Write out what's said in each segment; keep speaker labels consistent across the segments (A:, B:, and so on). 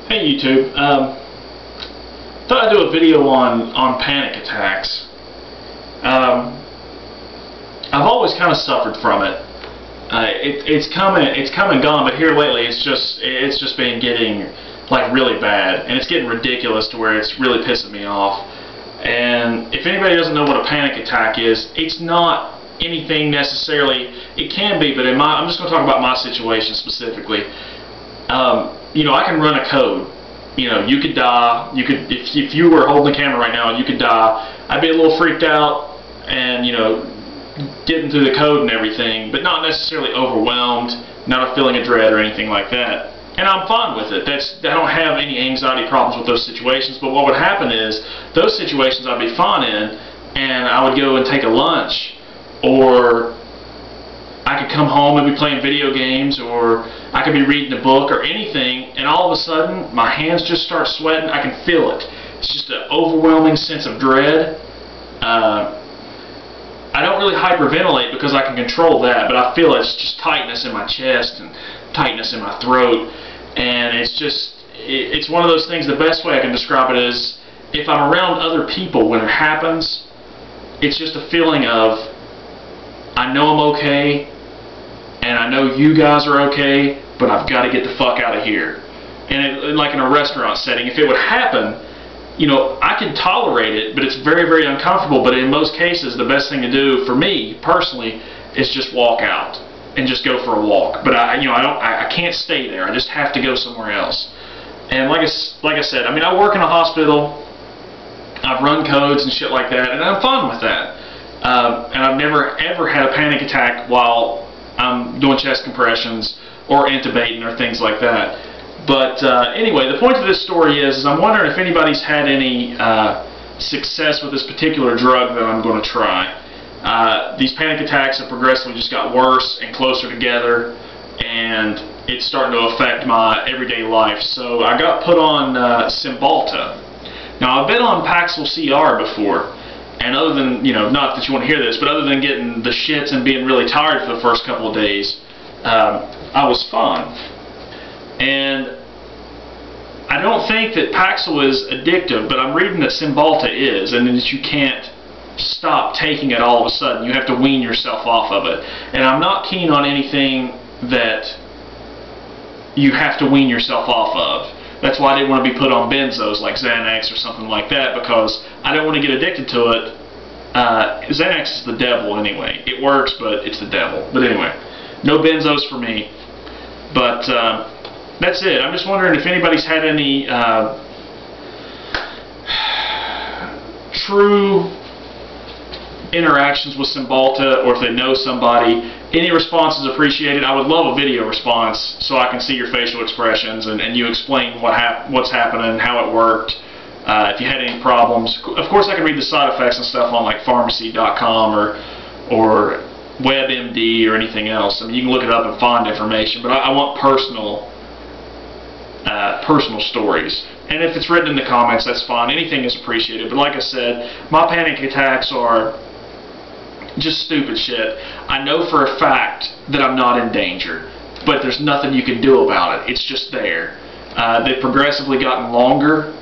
A: Hey YouTube, thought I'd do a video on panic attacks. I've always kind of suffered from it. It's come and gone, but here lately it's just been getting like really bad, and it's getting ridiculous to where it's really pissing me off. And if anybody doesn't know what a panic attack is, it's not anything necessarily. It can be, but I'm just going to talk about my situation specifically. You know, I can run a code. You know, you could die. You could, if you were holding the camera right now, you could die. I'd be a little freaked out, and you know, getting through the code and everything, but not necessarily overwhelmed, not a feeling of dread or anything like that. And I'm fine with it. I don't have any anxiety problems with those situations. But what would happen is, those situations I'd be fine in, and I would go and take a lunch, or I could come home and be playing video games, or I could be reading a book or anything, and all of a sudden my hands just start sweating. I can feel it. It's just an overwhelming sense of dread. I don't really hyperventilate because I can control that, but I feel it's just tightness in my chest and tightness in my throat, and it's one of those things. The best way I can describe it is, if I'm around other people when it happens, it's just a feeling of, I know I'm okay, and I know you guys are okay, but I've got to get the fuck out of here. And like in a restaurant setting, if it would happen, you know, I can tolerate it, but it's very, very uncomfortable. But in most cases, the best thing to do for me personally is just walk out and just go for a walk. But I can't stay there. I just have to go somewhere else. And like I said, I mean, I work in a hospital. I've run codes and shit like that, and I'm fine with that. And I've never ever had a panic attack while I'm doing chest compressions or intubating or things like that. But anyway, the point of this story is I'm wondering if anybody's had any success with this particular drug that I'm going to try. These panic attacks have progressively just got worse and closer together, and it's starting to affect my everyday life. So I got put on Cymbalta. Now, I've been on Paxil CR before, and other than, you know, not that you want to hear this, but other than getting the shits and being really tired for the first couple of days, I was fine. And I don't think that Paxil is addictive, but I'm reading that Cymbalta is, and that you can't stop taking it all of a sudden. You have to wean yourself off of it. And I'm not keen on anything that you have to wean yourself off of. That's why I didn't want to be put on benzos like Xanax or something like that, because I don't want to get addicted to it. Xanax is the devil anyway. It works, but it's the devil. But anyway, no benzos for me. But that's it. I'm just wondering if anybody's had any true interactions with Cymbalta, or if they know somebody. Any response is appreciated. I would love a video response so I can see your facial expressions and you explain what's happening, how it worked, if you had any problems. Of course, I can read the side effects and stuff on like pharmacy.com or WebMD or anything else. I mean, you can look it up and find information, but I want personal stories. And if it's written in the comments, that's fine. Anything is appreciated. But like I said, my panic attacks are just stupid shit. I know for a fact that I'm not in danger, but there's nothing you can do about it. It's just there. They've progressively gotten longer.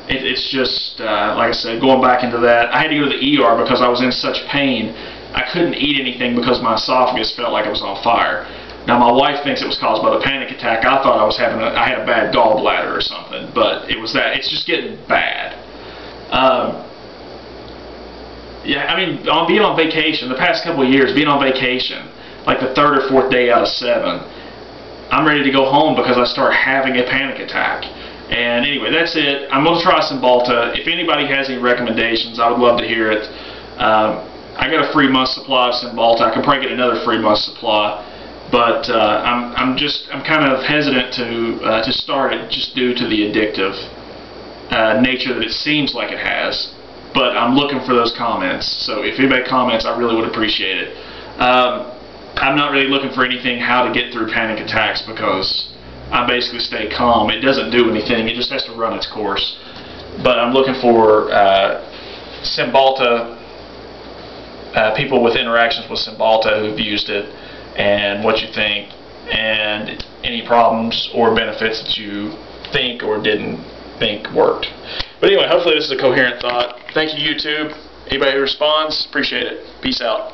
A: It's just, like I said, going back into that, I had to go to the ER because I was in such pain. I couldn't eat anything because my esophagus felt like it was on fire. Now, my wife thinks it was caused by the panic attack. I thought I had a bad gallbladder or something, but it was that. It's just getting bad. Yeah, I mean, being on vacation, the past couple of years, being on vacation, like the 3rd or 4th day out of 7, I'm ready to go home because I start having a panic attack. And anyway, that's it. I'm going to try Cymbalta. If anybody has any recommendations, I would love to hear it. I got a free month supply of Cymbalta. I can probably get another free month supply. But I'm kind of hesitant to start it just due to the addictive nature that it seems like it has. But I'm looking for those comments. So if anybody comments, I really would appreciate it. I'm not really looking for anything how to get through panic attacks, because I basically stay calm. It doesn't do anything. It just has to run its course. But I'm looking for Cymbalta, people with interactions with Cymbalta who've used it, and what you think. And any problems or benefits that you think or didn't think worked. But anyway, hopefully this is a coherent thought. Thank you, YouTube. Anybody who responds, appreciate it. Peace out.